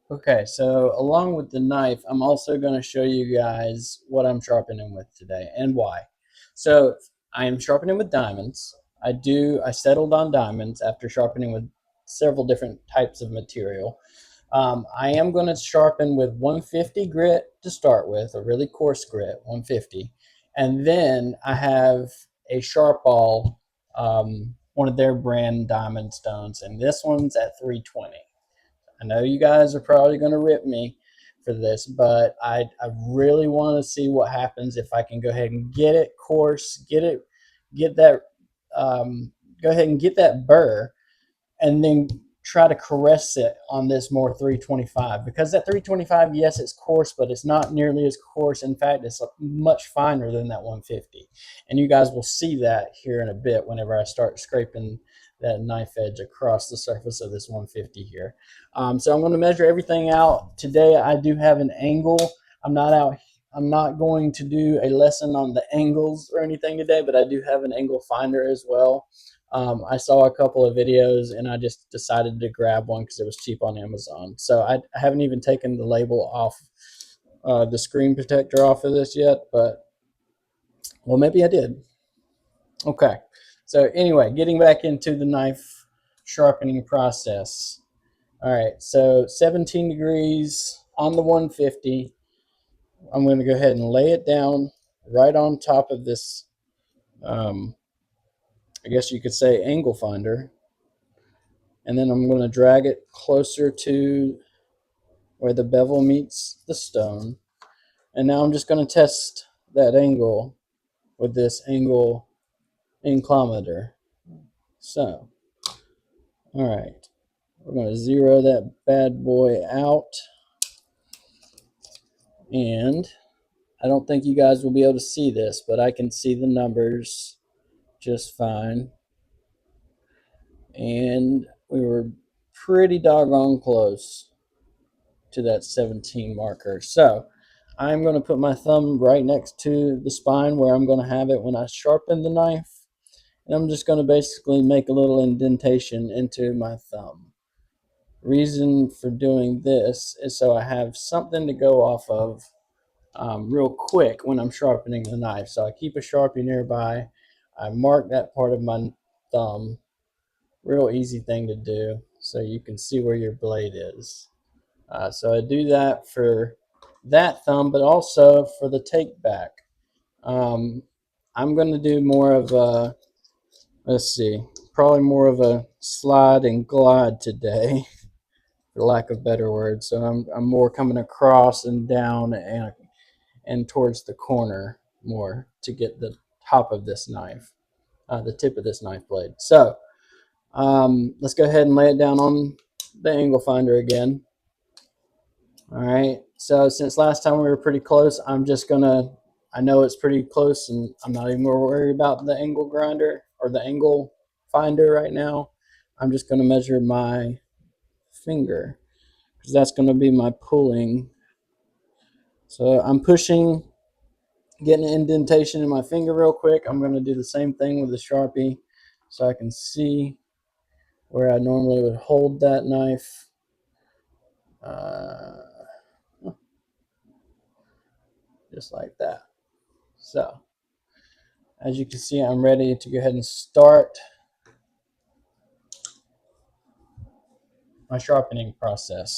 Okay, so along with the knife, I'm also going to show you guys what I'm sharpening with today and why. So I am sharpening with diamonds. I settled on diamonds after sharpening with several different types of material. I am going to sharpen with 150 grit to start with, a really coarse grit, 150. And then I have a Sharp Ball, one of their brand diamond stones, and this one's at 320. I know you guys are probably going to rip me for this, but I really want to see what happens if I can go ahead and get it coarse, get that, go ahead and get that burr, and then try to caress it on this more 325, because that 325, yes, it's coarse, but it's not nearly as coarse. In fact, it's much finer than that 150, and you guys will see that here in a bit whenever I start scraping that knife edge across the surface of this 150 here. So I'm going to measure everything out today. I do have an angle. I'm not going to do a lesson on the angles or anything today, but I do have an angle finder as well. I saw a couple of videos and I just decided to grab one because it was cheap on Amazon. So I haven't even taken the label off, the screen protector off of this yet, but well, maybe I did. Okay. So anyway, getting back into the knife sharpening process. All right, so 17 degrees on the 150. I'm going to go ahead and lay it down right on top of this, I guess you could say, angle finder. And then I'm going to drag it closer to where the bevel meets the stone. And now I'm just going to test that angle with this angle inclinometer. So, all right, we're going to zero that bad boy out. And I don't think you guys will be able to see this, but I can see the numbers just fine. And we were pretty doggone close to that 17 marker. So I'm going to put my thumb right next to the spine where I'm going to have it when I sharpen the knife. And I'm just going to basically make a little indentation into my thumb. Reason for doing this is so I have something to go off of real quick when I'm sharpening the knife. So I keep a Sharpie nearby. I mark that part of my thumb. Real easy thing to do so you can see where your blade is. So I do that for that thumb, but also for the take back. I'm going to do more of a, let's see, probably more of a slide and glide today, for lack of better words. So I'm more coming across and down and towards the corner more to get the top of this knife, the tip of this knife blade. So let's go ahead and lay it down on the angle finder again. All right, so since last time we were pretty close, I'm just gonna, I know it's pretty close and I'm not even worried about the angle grinder or the angle finder right now. I'm just gonna measure my finger because that's gonna be my pulling. So I'm pushing, getting an indentation in my finger real quick. I'm gonna do the same thing with the Sharpie so I can see where I normally would hold that knife. Just like that. So as you can see, I'm ready to go ahead and start my sharpening process.